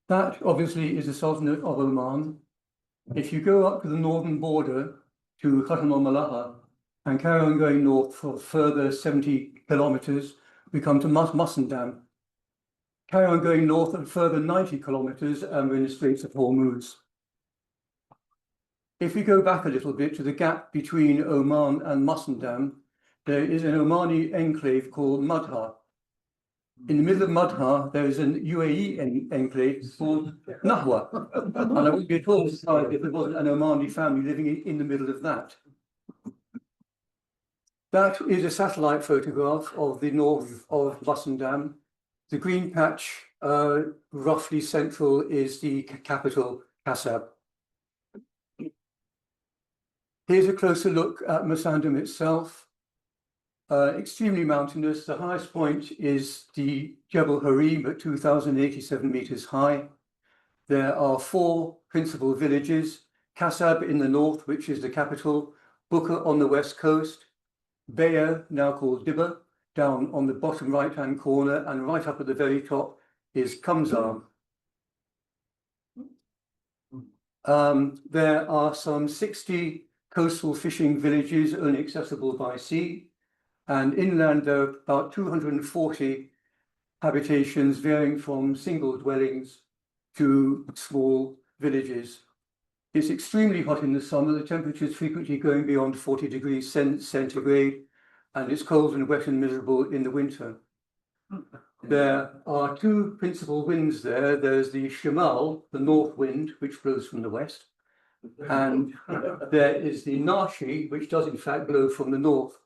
That obviously is the Sultanate of Oman. If you go up to the northern border to Khatam al-Malaha and carry on going north for a further 70 kilometers, we come to Musandam. Carry on going north a further 90 kilometers and we're in the Straits of Hormuz. If we go back a little bit to the gap between Oman and Musandam, there is an Omani enclave called Madha. In the middle of Madha, there is an UAE enclave called Nahwa. And I wouldn't be at all surprised if there wasn't an Omani family living in the middle of that. That is a satellite photograph of the north of Musandam. The green patch, roughly central, is the capital, Kasab. Here's a closer look at Musandam itself. Extremely mountainous. The highest point is the Jebel Harim at 2,087 meters high. There are 4 principal villages: Kasab in the north, which is the capital, Buka on the west coast, Beya, now called Dibba, down on the bottom right-hand corner, and right up at the very top is Kamzar. There are some 60 coastal fishing villages only accessible by sea. And inland, there are about 240 habitations varying from single dwellings to small villages. It's extremely hot in the summer. The temperature is frequently going beyond 40 degrees centigrade, and it's cold and wet and miserable in the winter. There are 2 principal winds there. There's the Shimal, the north wind, which blows from the west, and there is the Nashi, which does in fact blow from the north.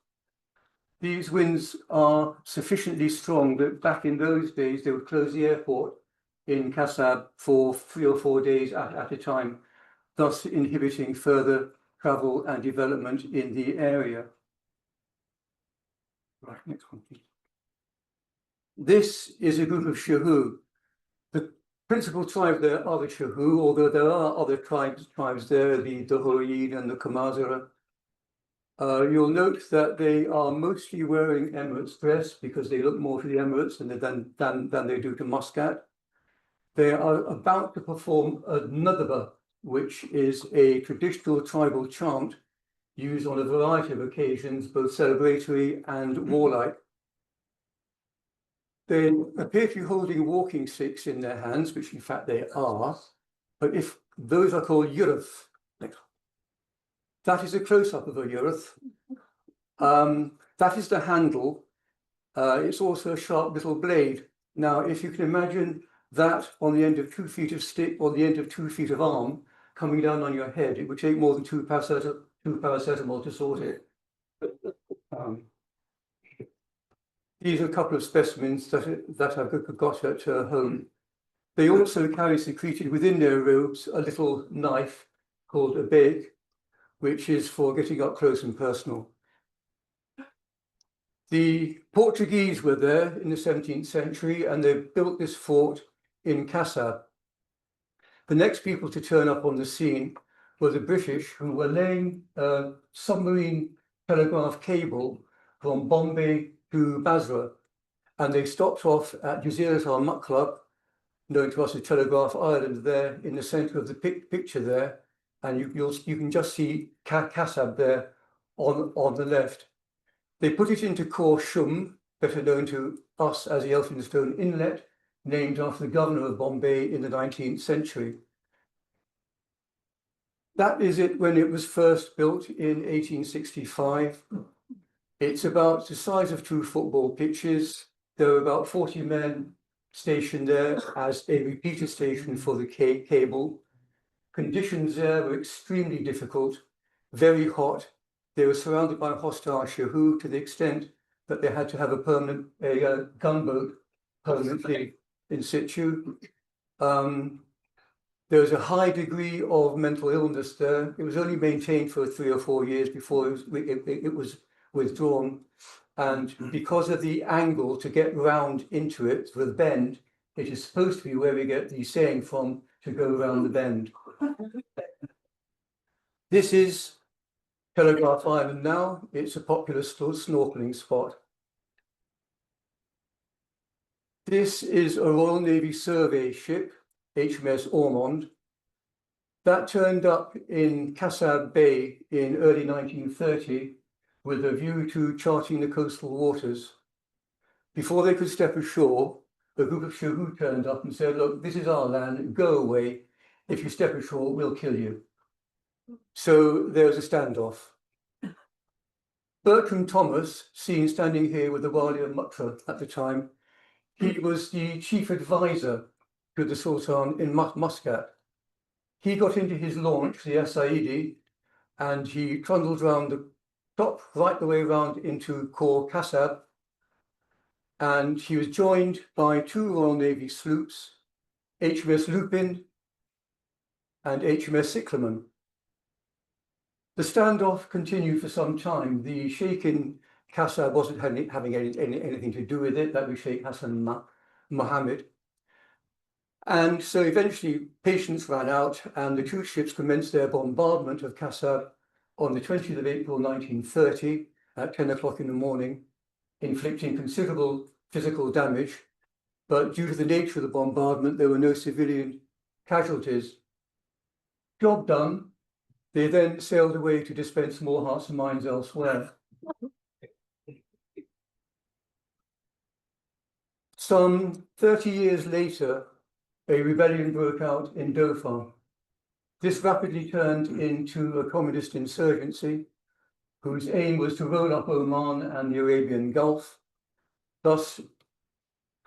These winds are sufficiently strong that back in those days, they would close the airport in Kasab for 3 or 4 days at a time, thus inhibiting further travel and development in the area. Right, next one, please. This is a group of Shahu. The principal tribe there are the Shahu, although there are other tribes there, the Dhofari and the Kamzar. You'll note that they are mostly wearing Emirates dress because they look more to the Emirates than they do to Muscat. They are about to perform a nadaba, which is a traditional tribal chant used on a variety of occasions, both celebratory and warlike. They appear to be holding walking sticks in their hands, which in fact they are, but if those are called yurth. That is a close-up of a yurth. That is the handle. It's also a sharp little blade. Now, if you can imagine that on the end of 2 feet of stick or the end of 2 feet of arm coming down on your head, it would take more than two paracetamol to sort it. These are a couple of specimens that I've got at home. They also carry secreted within their robes a little knife called a beg, which is for getting up close and personal. The Portuguese were there in the 17th century and they built this fort in Kasab. The next people to turn up on the scene were the British, who were laying a submarine telegraph cable from Bombay to Basra, and they stopped off at Jazirat al-Maqlab, known to us as Telegraph Island, there in the center of the picture there, and you can just see Kasab there on the left. They put it into Khor Shum, better known to us as the Elphinstone Inlet, named after the governor of Bombay in the 19th century. That is it when it was first built in 1865. It's about the size of 2 football pitches. There were about 40 men stationed there as a repeater station for the cable. Conditions there were extremely difficult, very hot. They were surrounded by hostile Shahu to the extent that they had to have a gunboat permanently in situ. There was a high degree of mental illness there. It was only maintained for 3 or 4 years before it was withdrawn. And because of the angle to get round into it with a bend, it is supposed to be where we get the saying from, to go round the bend. This is Telegraph Island now. It's a popular snorkeling spot. This is a Royal Navy survey ship. HMS Ormond. That turned up in Kasab Bay in early 1930 with a view to charting the coastal waters. Before they could step ashore, a group of Shahu turned up and said, look, this is our land, go away. If you step ashore, we'll kill you. So there was a standoff. Bertram Thomas, seen standing here with the Wali of Mutra at the time, he was the chief advisor to the Sultan in Muscat. He got into his launch, the Saidi, and he trundled round the top, right the way around into Khor Kasab, and he was joined by two Royal Navy sloops, HMS Lupin and HMS Cyclamen. The standoff continued for some time. The Sheikh in Kasab wasn't having anything to do with it. That was Sheikh Hassan Mohammed. And so eventually patience ran out and the two ships commenced their bombardment of Kasab on the 20th of April 1930 at 10 o'clock in the morning, inflicting considerable physical damage. But due to the nature of the bombardment, there were no civilian casualties. Job done. They then sailed away to dispense more hearts and minds elsewhere. Some 30 years later, a rebellion broke out in Dhofar. This rapidly turned into a communist insurgency, whose aim was to roll up Oman and the Arabian Gulf, thus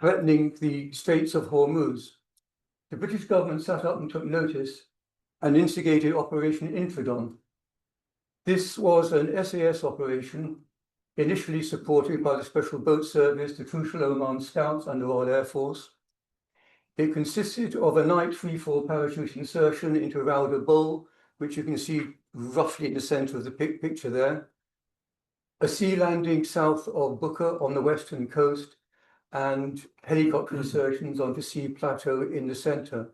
threatening the Straits of Hormuz. The British government sat up and took notice and instigated Operation Introdon. This was an SAS operation initially supported by the Special Boat Service, the Crucial Oman Scouts and the Royal Air Force. It consisted of a night free-fall parachute insertion into Rauda Bowl, which you can see roughly in the center of the picture there, a sea landing south of Buka on the western coast, and helicopter insertions onto Sea Plateau in the center.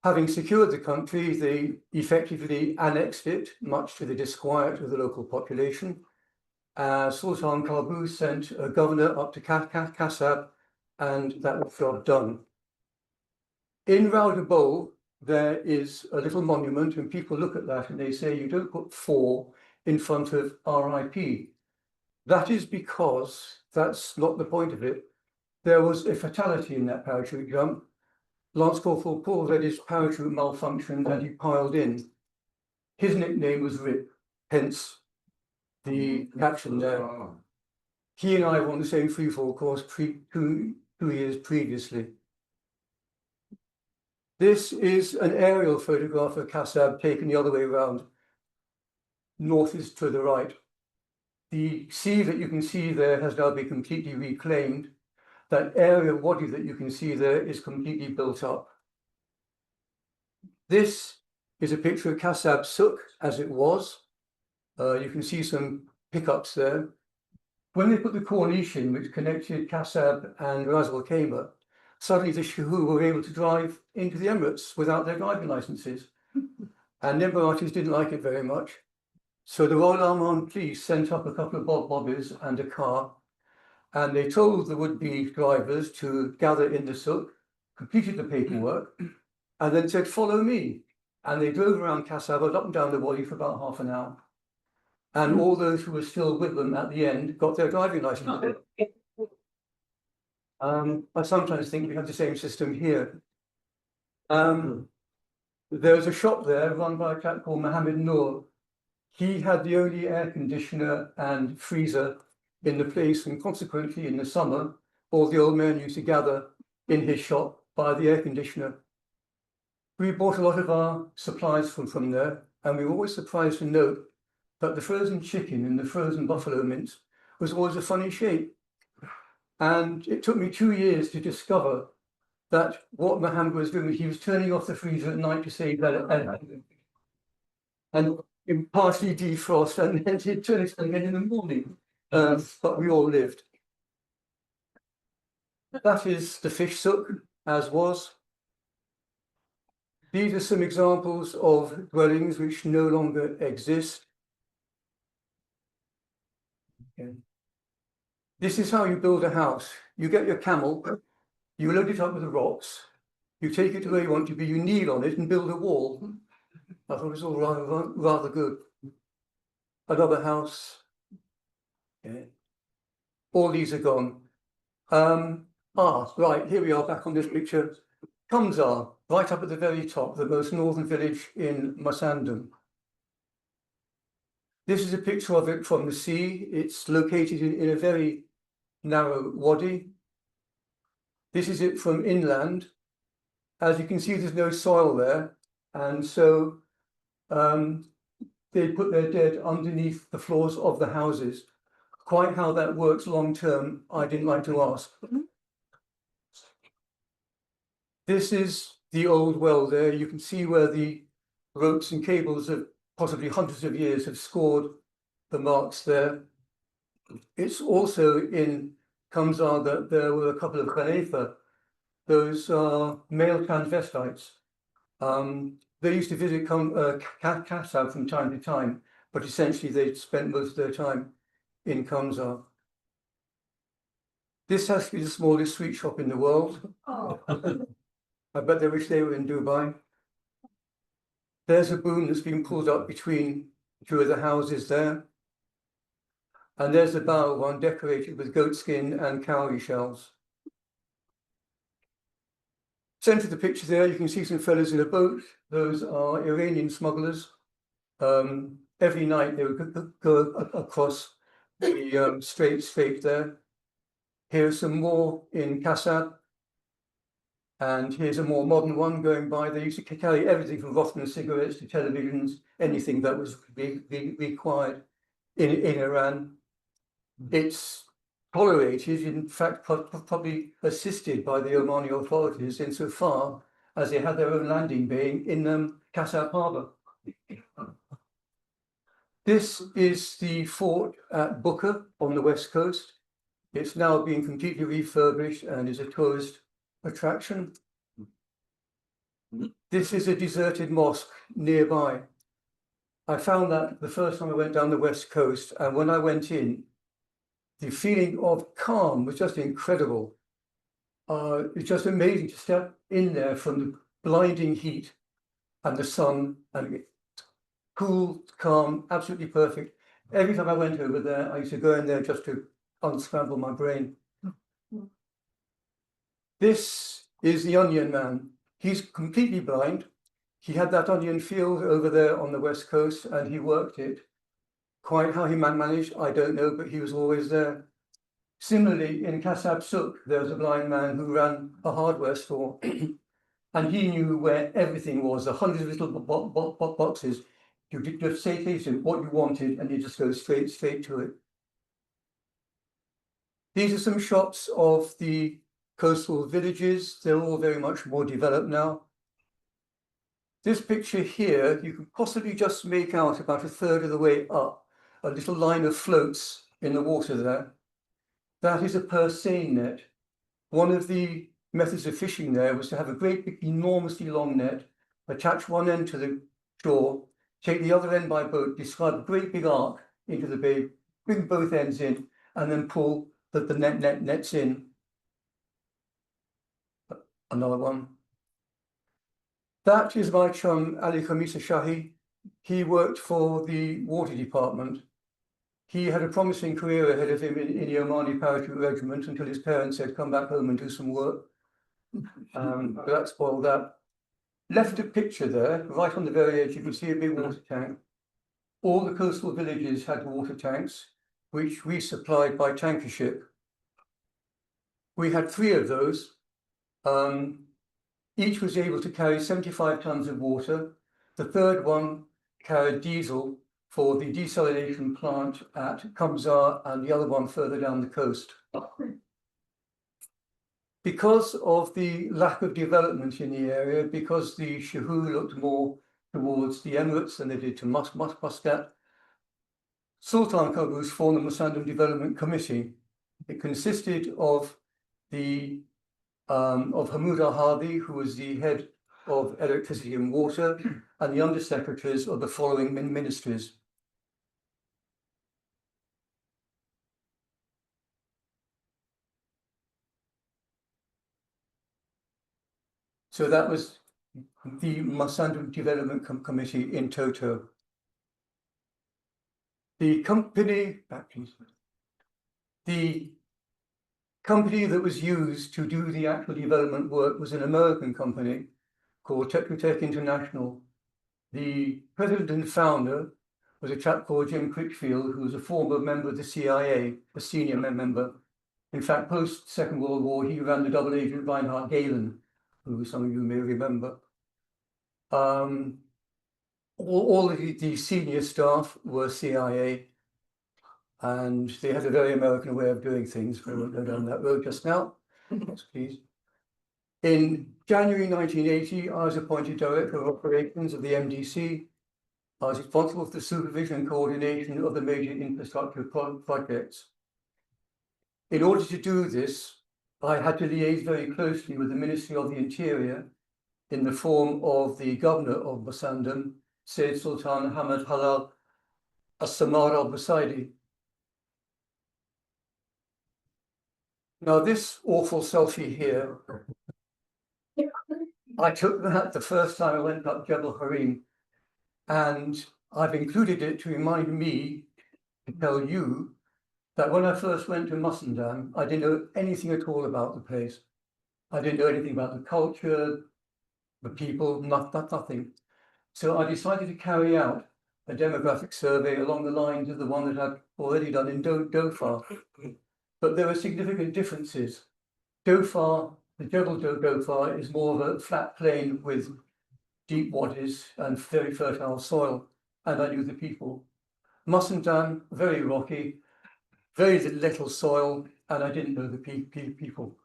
Having secured the country, they effectively annexed it, much to the disquiet of the local population. Sultan Qaboos sent a governor up to Kasab, and that was job done. In Rauda Bowl, there is a little monument, and people look at that and they say, you don't put 4 in front of RIP. That is because that's not the point of it. There was a fatality in that parachute jump. Lance Corporal Paul had his parachute malfunctioned and he piled in. His nickname was Rip, hence the caption there. He and I were on the same freefall course 2 years previously. This is an aerial photograph of Kasab taken the other way around. North is to the right. The sea that you can see there has now been completely reclaimed. That area of Wadi that you can see there is completely built up. This is a picture of Kasab Suk as it was. You can see some pickups there. When they put the Corniche in, which connected Kasab and Ras Al Khaimah, suddenly the Shahu were able to drive into the Emirates without their driving licenses. And the Emiratis didn't like it very much. So the Royal Oman Police sent up a couple of bobbies and a car, and they told the would-be drivers to gather in the souk, completed the paperwork, and then said, follow me. And they drove around Kasab, up and down the Wadi for about half an hour. And all those who were still with them at the end got their driving license. I sometimes think we have the same system here. There was a shop there run by a chap called Mohammed Noor. He had the only air conditioner and freezer in the place, and consequently in the summer, all the old men used to gather in his shop by the air conditioner. We bought a lot of our supplies from there, and we were always surprised to note that the frozen chicken and the frozen buffalo mince was always a funny shape. And it took me 2 years to discover that what Mohammed was doing, he was turning off the freezer at night to save that and partially defrost, and then he'd turn it on again in the morning. But we all lived. That is the fish souk, as was. These are some examples of dwellings which no longer exist. Okay. This is how you build a house. You get your camel, you load it up with the rocks, You take it to where you want to be, you kneel on it and build a wall. I thought it was all rather good. Another house. Yeah. All these are gone. Right, here we are back on this picture. Kamzar, right up at the very top, the most northern village in Musandam. This is a picture of it from the sea. It's located in a very narrow wadi. This is it from inland. As you can see, there's no soil there. And so they put their dead underneath the floors of the houses. Quite how that works long term, I didn't like to ask. This is the old well there. You can see where the ropes and cables of possibly hundreds of years have scored the marks there. It's also in Kamzar that there were a couple of Khalifa. Those are male transvestites. They used to visit Kasab from time to time, but essentially they spent most of their time in Kamzar. This has to be the smallest sweet shop in the world. Oh. I bet they wish they were in Dubai. There's a boom that's been pulled up between two of the houses there. And there's the bow one decorated with goatskin and cowrie shells. Centre of the picture there, you can see some fellows in a boat. Those are Iranian smugglers. Every night they would go across the strait there. Here's some more in Kasab. And here's a more modern one going by. They used to carry everything from Rothman cigarettes to televisions, anything that was required in Iran. It's tolerated, in fact, probably assisted by the Omani authorities insofar as they had their own landing bay in Kasab Harbour. This is the fort at Bukka on the west coast. It's now being completely refurbished and is a tourist attraction. This is a deserted mosque nearby. I found that the first time I went down the west coast, and when I went in, the feeling of calm was just incredible. It's just amazing to step in there from the blinding heat and the sun, and cool, calm, absolutely perfect. Every time I went over there, I used to go in there just to unscramble my brain. This is the onion man. He's completely blind. He had that onion field over there on the west coast and he worked it. Quite how he managed, I don't know, but he was always there. Similarly, in Kasab Suk, there was a blind man who ran a hardware store and he knew where everything was, 100 little boxes. You could just say to him what you wanted and you just go straight to it. These are some shots of the coastal villages. They're all very much more developed now. This picture here, you can possibly just make out about a third of the way up, a little line of floats in the water there. That is a purse seine net. One of the methods of fishing there was to have a great big, enormously long net, attach one end to the shore, take the other end by boat, describe a great big arc into the bay, bring both ends in, and then pull the nets in. Another one. That is my chum, Ali Khamisa Shahi. He worked for the water department. He had a promising career ahead of him in the Omani parachute regiment until his parents said, come back home and do some work. But that spoiled that. Left a picture there, right on the very edge, you can see a big water tank. All the coastal villages had water tanks, which we supplied by tanker ship. We had 3 of those. Each was able to carry 75 tons of water. The third one carried diesel for the desalination plant at Kamzar and the other one further down the coast. Because of the lack of development in the area, because the Shahu looked more towards the Emirates than they did to Muscat, Sultan Qaboos formed the Musandam Development Committee. It consisted of Hamoud al-Hadi, who was the head of electricity and water, and the undersecretaries of the following ministries. So that was the Musandam Development Committee in toto. The company, the company that was used to do the actual development work was an American company called Tech International. The president and founder was a chap called Jim Critchfield, who was a former member of the CIA, a senior member. In fact, post-Second World War, he ran the double agent Reinhard Gehlen, who some of you may remember. All of the senior staff were CIA, and they had a very American way of doing things. We won't go down that road just now. Yes, please. In January 1980, I was appointed Director of Operations of the MDC. I was responsible for the supervision and coordination of the major infrastructure projects. In order to do this, I had to liaise very closely with the Ministry of the Interior in the form of the Governor of Musandam, Sayyid Sultan Hamad Halal As-Samar al-Busaidi. Now, this awful selfie here, I took that the first time I went up Jebel Harim, and I've included it to remind me to tell you that when I first went to Musandam, I didn't know anything at all about the place. I didn't know anything about the culture, the people, nothing. So I decided to carry out a demographic survey along the lines of the one that I'd already done in Dhofar. But there are significant differences. Dhofar, the Jebel Dhofar, is more of a flat plain with deep wadis and very fertile soil, and I knew the people. Musandam, very rocky, very little soil, and I didn't know the people.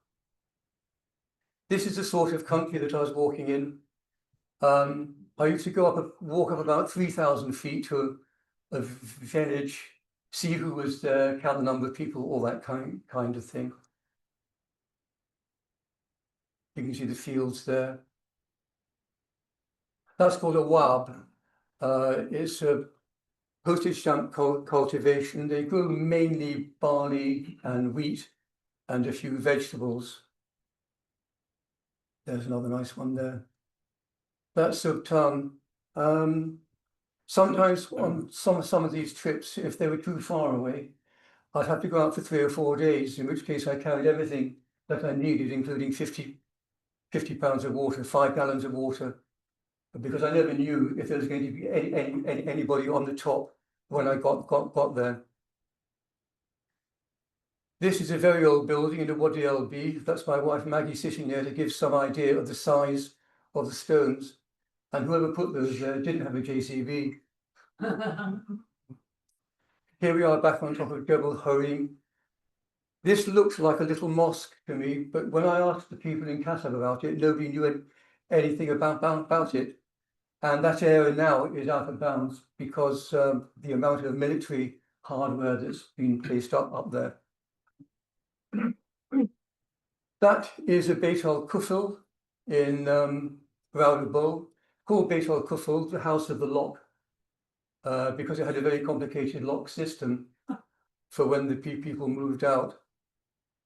This is the sort of country that I was walking in. I used to walk up about 3,000 feet to a village, see who was there, count the number of people, all that kind of thing. You can see the fields there. That's called a wab. It's a postage stamp cultivation. They grow mainly barley and wheat and a few vegetables. There's another nice one there. That's Sultan. Sometimes on some of these trips, if they were too far away, I'd have to go out for 3 or 4 days, in which case I carried everything that I needed, including 50 pounds of water, 5 gallons of water, because I never knew if there was going to be anybody on the top when I got there. This is a very old building in the Wadi LB. That's my wife Maggie sitting there to give some idea of the size of the stones. And whoever put those there didn't have a JCB. Here we are back on top of Jebel Harim. This looks like a little mosque to me, but when I asked the people in Qatar about it, nobody knew anything about it. And that area now is out of bounds because the amount of military hardware that's been placed up there. That is a Beit al-Kufl in Raudabul, called Beit al-Kufl, the house of the lock, because it had a very complicated lock system for when the people moved out.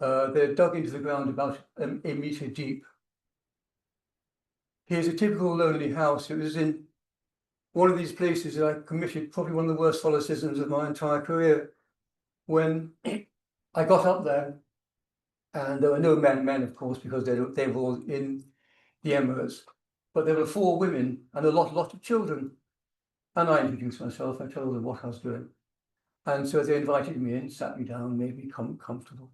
They're dug into the ground about a meter deep. Here's a typical lonely house. It was in one of these places that I committed probably one of the worst solecisms of my entire career. When I got up there, and there were no men, of course, because they were all in the Emirates, but there were 4 women and a lot of children. And I introduced myself. I told them what I was doing. And so they invited me in, sat me down, made me comfortable.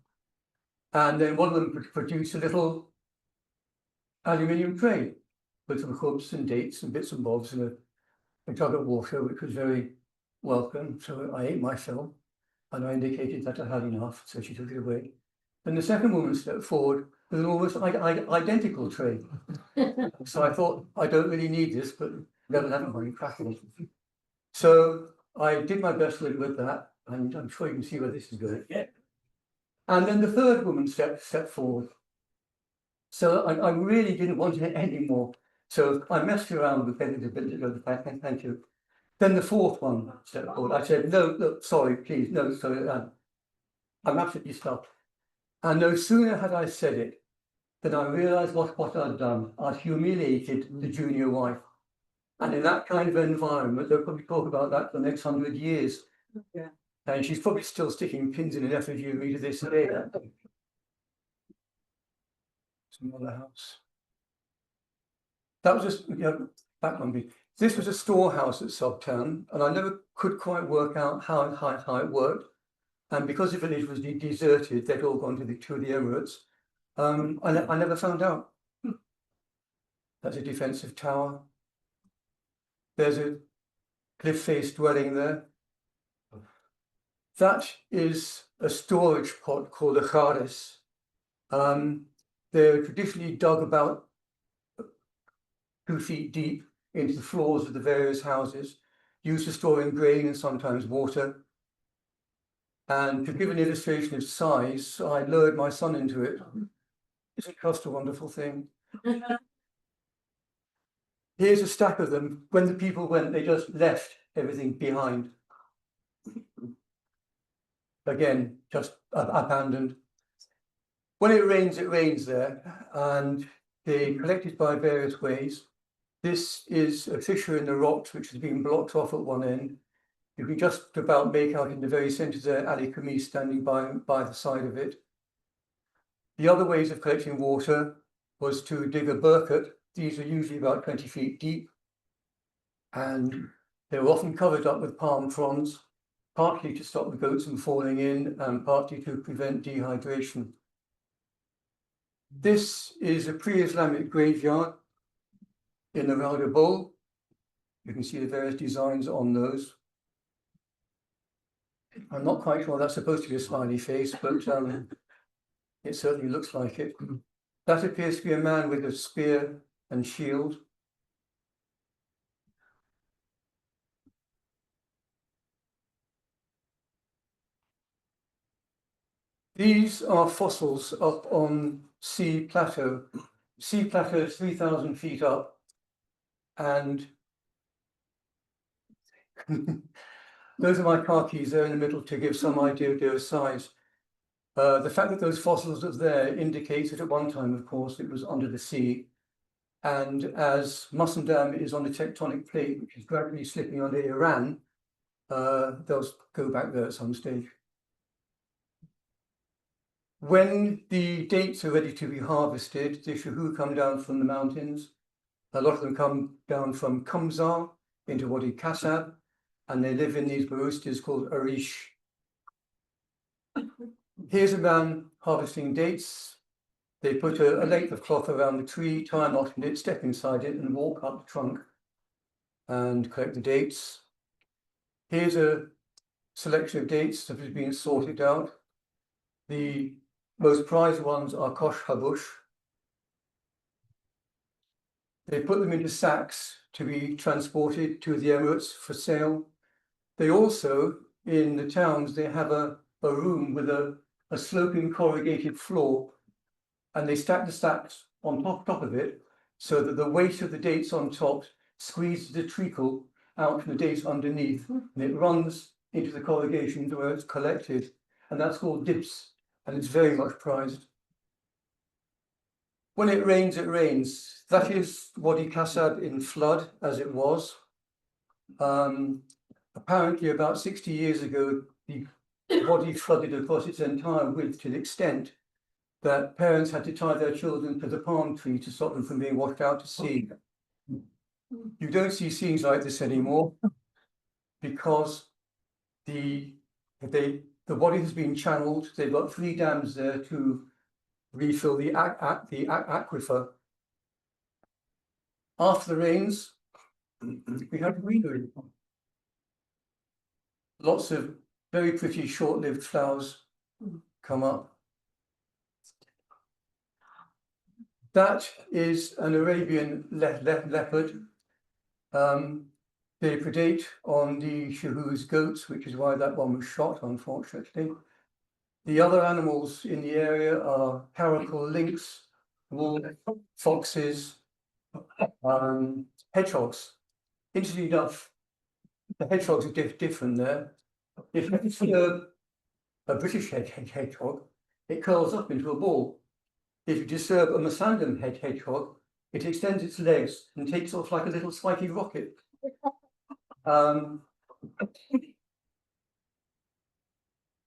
And then one of them produced a little aluminium tray with some hoops and dates and bits and bobs and a jug of water, which was very welcome. So I ate my fill and I indicated that I had enough, so she took it away. Then the second woman stepped forward with an almost identical tray. So I thought, I don't really need this, but never mind, crack it. So I did my best with that, and I'm sure you can see where this is going. Yeah. And then the third woman stepped forward. So I really didn't want it anymore. So I messed around with it a bit, thank you. Then the fourth one stepped forward. I said, no, sorry, please, no, sorry, I'm absolutely stopped. And no sooner had I said it then I realised what I'd done. I'd humiliated the junior wife. And in that kind of environment, they'll probably talk about that for the next 100 years. Yeah. And she's probably still sticking pins in an effigy of me to this day. Another house. That was just, back on me. This was a storehouse at Sultan, and I never could quite work out how it worked. And because the village was deserted, they'd all gone to the Emirates. I never found out. That's a defensive tower. There's a cliff-faced dwelling there. That is a storage pot called a kharis. They're traditionally dug about 2 feet deep into the floors of the various houses, used for storing grain and sometimes water. And to give an illustration of size, I lured my son into it. Isn't it just a wonderful thing? Here's a stack of them. When the people went, they just left everything behind. Again, just abandoned. When it rains there, and they're collected by various ways. This is a fissure in the rocks which has been blocked off at one end. You can just about make out in the very centre there Ali Khamis standing by the side of it. The other ways of collecting water was to dig a burqat. These are usually about 20 feet deep, and they were often covered up with palm fronds, partly to stop the goats from falling in and partly to prevent dehydration. This is a pre-Islamic graveyard in the Rauda Bowl. You can see the various designs on those. I'm not quite sure that's supposed to be a smiley face, but it certainly looks like it. That appears to be a man with a spear and shield. These are fossils up on Sea Plateau. Sea Plateau is 3,000 feet up, and those are my car keys there in the middle to give some idea of their size. The fact that those fossils are there indicates that at one time, of course, it was under the sea. And as Musandam is on a tectonic plate, which is gradually slipping under Iran, they'll go back there at some stage. When the dates are ready to be harvested, the shahu come down from the mountains. A lot of them come down from Kamzar into Wadi Kasab, and they live in these baristas called Arish. Here's a man harvesting dates. They put a length of cloth around the tree, tie a knot in it, step inside it, and walk up the trunk and collect the dates. Here's a selection of dates that has been sorted out. The most prized ones are Kosh Habush. They put them into sacks to be transported to the Emirates for sale. They also, in the towns, they have a room with a sloping corrugated floor, and they stack the stacks on top of it so that the weight of the dates on top squeezes the treacle out from the dates underneath, and it runs into the corrugation where it's collected, and that's called dips, and it's very much prized. When it rains, it rains. That is Wadi Kasab in flood, as it was. Apparently, about 60 years ago, the Wadi flooded across its entire width to the extent that parents had to tie their children to the palm tree to stop them from being washed out to sea. You don't see scenes like this anymore because the Wadi has been channeled. They've got 3 dams there to refill the aquifer. After the rains, we have greenery. Lots of very pretty short-lived flowers come up. That is an Arabian leopard. They predate on the shahu's goats, which is why that one was shot, unfortunately. The other animals in the area are caracal lynx, wolves, foxes, hedgehogs. Interestingly enough, the hedgehogs are different there. If you see a British hedgehog, it curls up into a ball. if you disturb a Musandam hedgehog, it extends its legs and takes off like a little spiky rocket.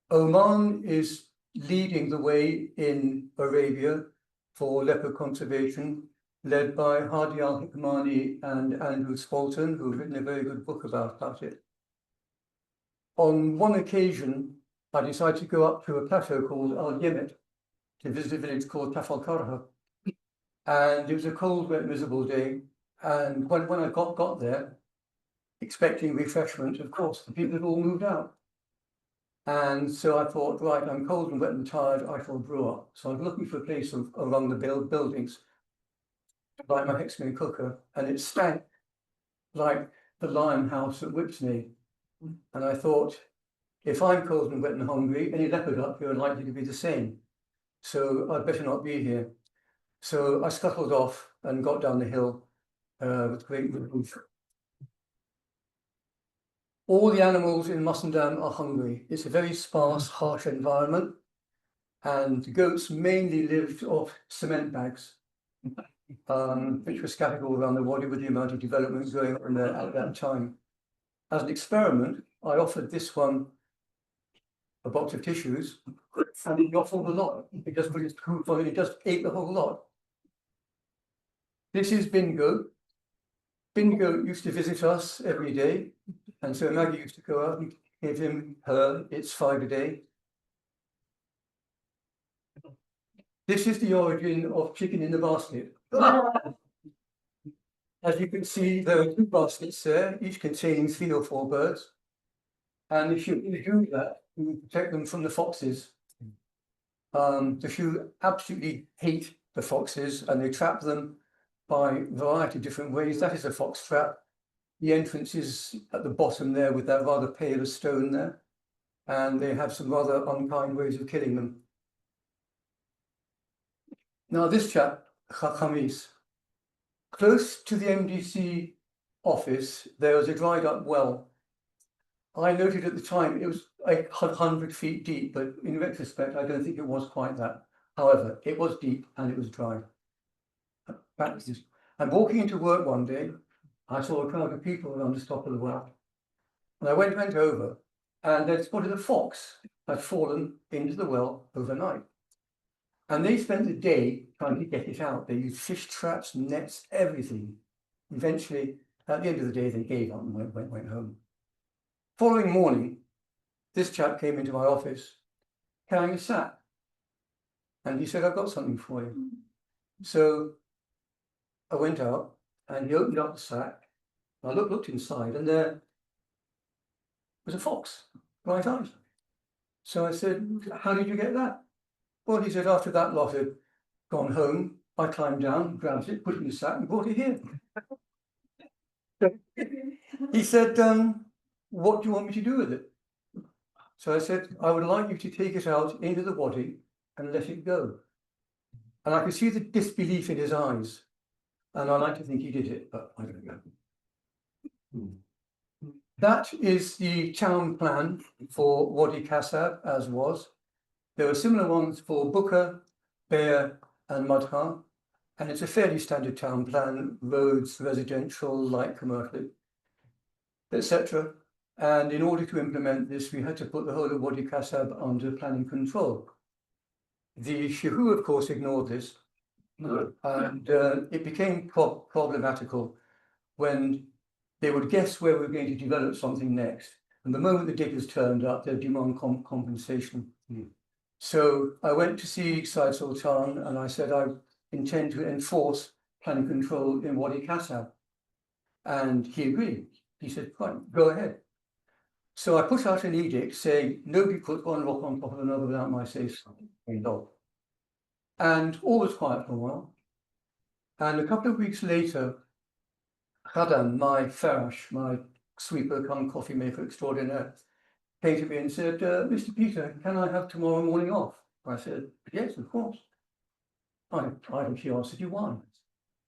Oman is leading the way in Arabia for leopard conservation, led by Hadi al-Hikmani and Andrew Sultan, who've written a very good book about it. On one occasion, I decided to go up to a plateau called Al-Yemet to visit a village called Tafal-Karha. And it was a cold, wet, miserable day. And when I got there, expecting refreshment, of course, the people had all moved out. And so I thought, right, I'm cold and wet and tired, I shall brew up. So I was looking for a place along the buildings to buy my hexagon cooker, and it stank like the lion house at Whipsney. And I thought, if I'm cold and wet and hungry, any leopard up here are likely to be the same. So I'd better not be here. So I scuttled off and got down the hill with great relief. All the animals in Musandam are hungry. It's a very sparse, harsh environment, and the goats mainly lived off cement bags, which were scattered all around the wadi with the amount of development going on there at that time. As an experiment, I offered this one a box of tissues, and it got all the lot. It just put its hoof on it, it just ate the whole lot. This is Bingo. Bingo used to visit us every day, and so Maggie used to go out and give her its 5 a day. This is the origin of chicken in the basket. As you can see, there are 2 baskets there, each containing 3 or 4 birds. And if you do that, you protect them from the foxes. The Shu absolutely hate the foxes, and they trap them by a variety of different ways. That is a fox trap. The entrance is at the bottom there with that rather pale stone there. And they have some rather unkind ways of killing them. Now this chap, Khamis, close to the MDC office, there was a dried up well. I noted at the time it was 100 feet deep, but in retrospect, I don't think it was quite that. However, it was deep and it was dry. I'm walking into work one day, I saw a crowd of people around the top of the well. And I went over, and they'd spotted a fox had fallen into the well overnight. And they spent the day trying to get it out. They used fish traps, nets, everything. Eventually, at the end of the day, they gave up and went home. Following morning, this chap came into my office carrying a sack. And he said, I've got something for you. So I went out and he opened up the sack. I looked inside, and there was a fox, bright eyes. So I said, how did you get that? Well, he said, after that lot had gone home, I climbed down, grabbed it, put it in the sack and brought it here. He said, what do you want me to do with it? So I said, I would like you to take it out into the wadi and let it go. And I could see the disbelief in his eyes. And I like to think he did it, but I don't know. That is the town plan for Wadi Kasab, as was. There were similar ones for Buka, Bear, and Madha, and it's a fairly standard town plan: roads, residential, light commercial, etc. And in order to implement this, we had to put the whole of Wadi Kasab under planning control. The Shehu, of course, ignored this, and it became problematical when they would guess where we were going to develop something next. And the moment the diggers turned up, they'd demand compensation. So I went to see Syed Sultan and I said, I intend to enforce planning control in Wadi Kasab. And he agreed. He said, fine, go ahead. So I put out an edict saying, nobody put one rock on top of another without my say-so. And all was quiet for a while. And a couple of weeks later, Khadam, my Farash, my sweeper come coffee maker extraordinaire, came to me and said, Mr. Peter, can I have tomorrow morning off? I said, yes, of course. I had curiosity, why?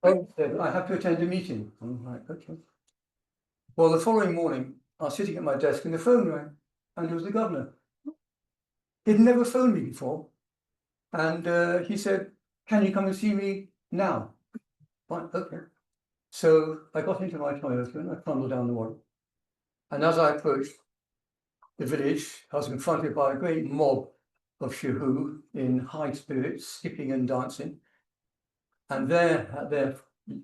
I said, I have to attend a meeting. I'm like, okay. Well, the following morning, I was sitting at my desk and the phone rang, and it was the governor. He'd never phoned me before. And he said, can you come and see me now? Right, okay. So I got into my Toyota and I trundled down the road. And as I approached the village, I was confronted by a great mob of Shehu in high spirits, skipping and dancing. And there at their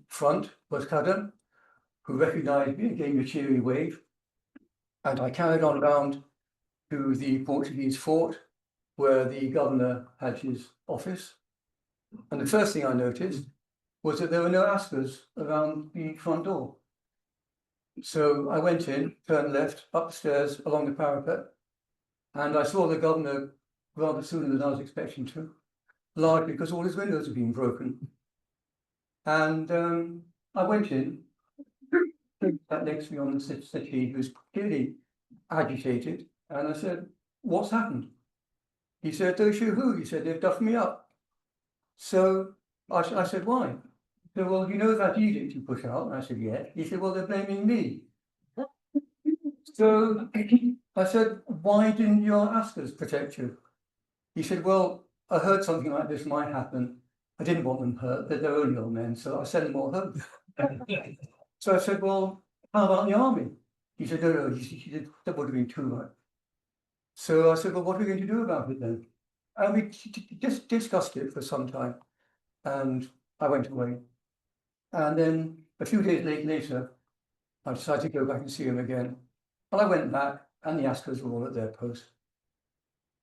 front was Kadam, who recognized me and gave me a cheery wave. And I carried on round to the Portuguese fort where the governor had his office. And the first thing I noticed was that there were no askers around the front door. So I went in, turned left, up the stairs along the parapet, and I saw the governor rather sooner than I was expecting to, largely because all his windows had been broken. And I went in, sat next to me on the settee, who was clearly agitated, and I said, "What's happened?" He said, "Those who?" He said, "They've duffed me up." So I said, "Why?" He said, "Well, you know that edict you put out?" And I said, "Yeah." He said, "Well, they're blaming me." So I said, "Why didn't your askers protect you?" He said, "Well, I heard something like this might happen. I didn't want them hurt, but they're only old men, so I sent them all home." So I said, "Well, how about the army?" He said, "No, he said, that would have been too much." So I said, "Well, what are we going to do about it then?" And we just discussed it for some time, and I went away. And then a few days later, I decided to go back and see him again. And I went back, and the askers were all at their post.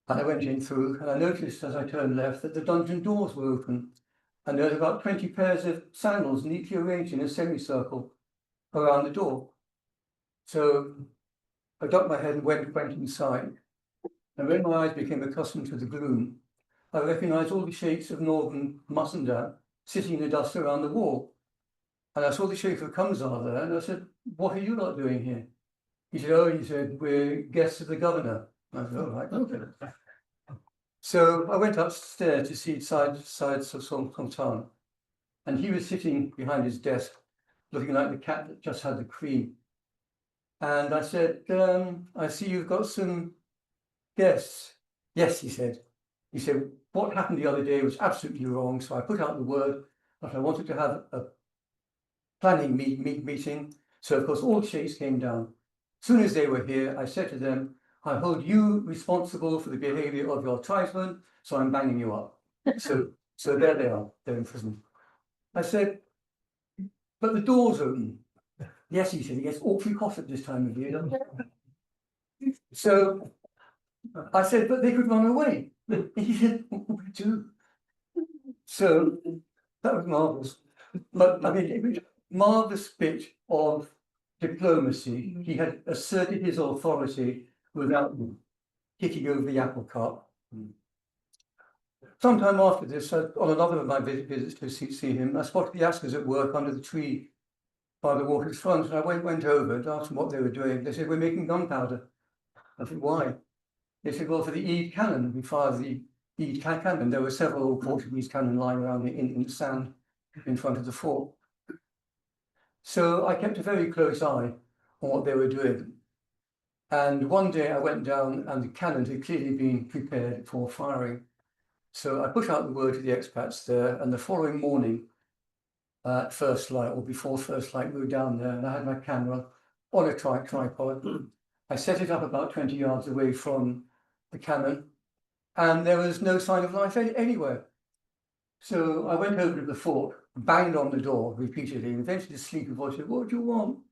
And I went in through, and I noticed as I turned left that the dungeon doors were open, and there was about 20 pairs of sandals neatly arranged in a semicircle around the door. So I ducked my head and went inside. And when my eyes became accustomed to the gloom, I recognized all the sheikhs of northern Musandam sitting in the dust around the wall. And I saw the sheikh of Kamzar there, and I said, "What are you lot doing here?" He said, "Oh," he said, "we're guests of the governor." I said, "Oh, right, okay." So I went upstairs to see sides of Sultan, and he was sitting behind his desk, looking like the cat that just had the cream. And I said, "I see you've got some guests." "Yes," he said. He said, "What happened the other day was absolutely wrong, so I put out the word that I wanted to have a planning meeting. So, of course, all the sheikhs came down. As soon as they were here, I said to them, I hold you responsible for the behavior of your tribesmen, so I'm banging you up." So there they are, they're in prison. I said, "But the door's open." "Yes," he said, "it gets awfully hot at this time of year, doesn't it?" So I said, "But they could run away." He said, "What would we do?" So that was marvelous. But I mean, it was a marvelous bit of diplomacy. He had asserted his authority without kicking over the apple cart. Sometime after this, on another of my visits to see him, I spotted the askers at work under the tree by the water's front, and I went over and asked them what they were doing. They said, "We're making gunpowder." I said, "Why?" They said, "Well, for the Eid cannon, we fire the Eid cannon." There were several Portuguese cannon lying around in the sand in front of the fort. So I kept a very close eye on what they were doing. And one day I went down and the cannon had clearly been prepared for firing. So I put out the word to the expats there, and the following morning at first light, or before first light, we were down there, and I had my camera on a tripod. I set it up about 20 yards away from the cannon, and there was no sign of life anywhere. So I went over to the fort, banged on the door repeatedly, and eventually the sleepy voice said, "What do you want?"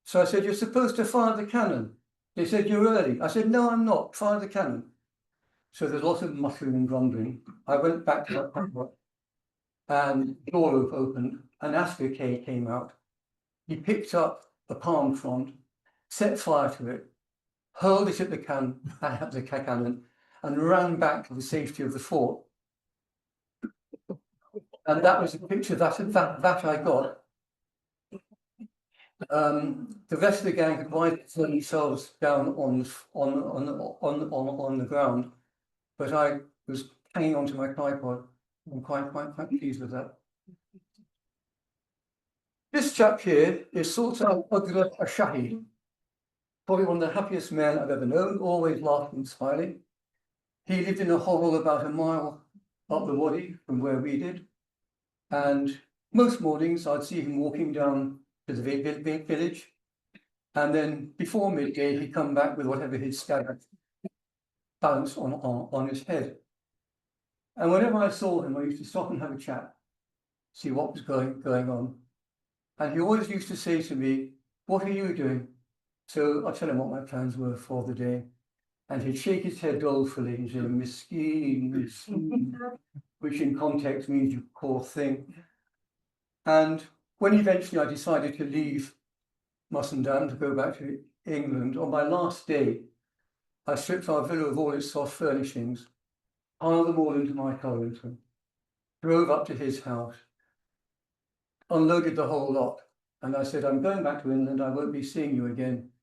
So I said, "You're supposed to fire the cannon." They said, "You're early." I said, "No, I'm not. Fire the cannon." So there's lots of muttering and grumbling. I went back to that camera, and the door opened, and Asker came out. He picked up a palm frond, set fire to it, hurled it at the cannon, and ran back to the safety of the fort. And that was a picture that I got. The rest of the gang had wiped themselves down on the ground, but I was hanging onto my tripod. I'm quite pleased with that. This chap here is Sultan Shahid, probably one of the happiest men I've ever known, always laughing and smiling. He lived in a hovel about a mile up the wadi from where we did. And most mornings I'd see him walking down to the village. And then before midday, he'd come back with whatever he'd scattered balanced on his head. And whenever I saw him, I used to stop and have a chat, see what was going on. And he always used to say to me, "What are you doing?" So I tell him what my plans were for the day. And he'd shake his head dolefully and say, "Miskeen, miskeen," which in context means you poor thing. And when eventually I decided to leave Musandam to go back to England, on my last day, I stripped our villa of all its soft furnishings, piled them all into my Carlington, drove up to his house, unloaded the whole lot, and I said, "I'm going back to England, I won't be seeing you again."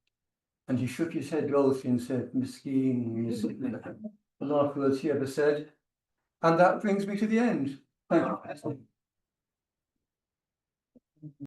And he shook his head dolefully and said, "Miskeen, miskeen," the last words he ever said. And that brings me to the end. Thank you.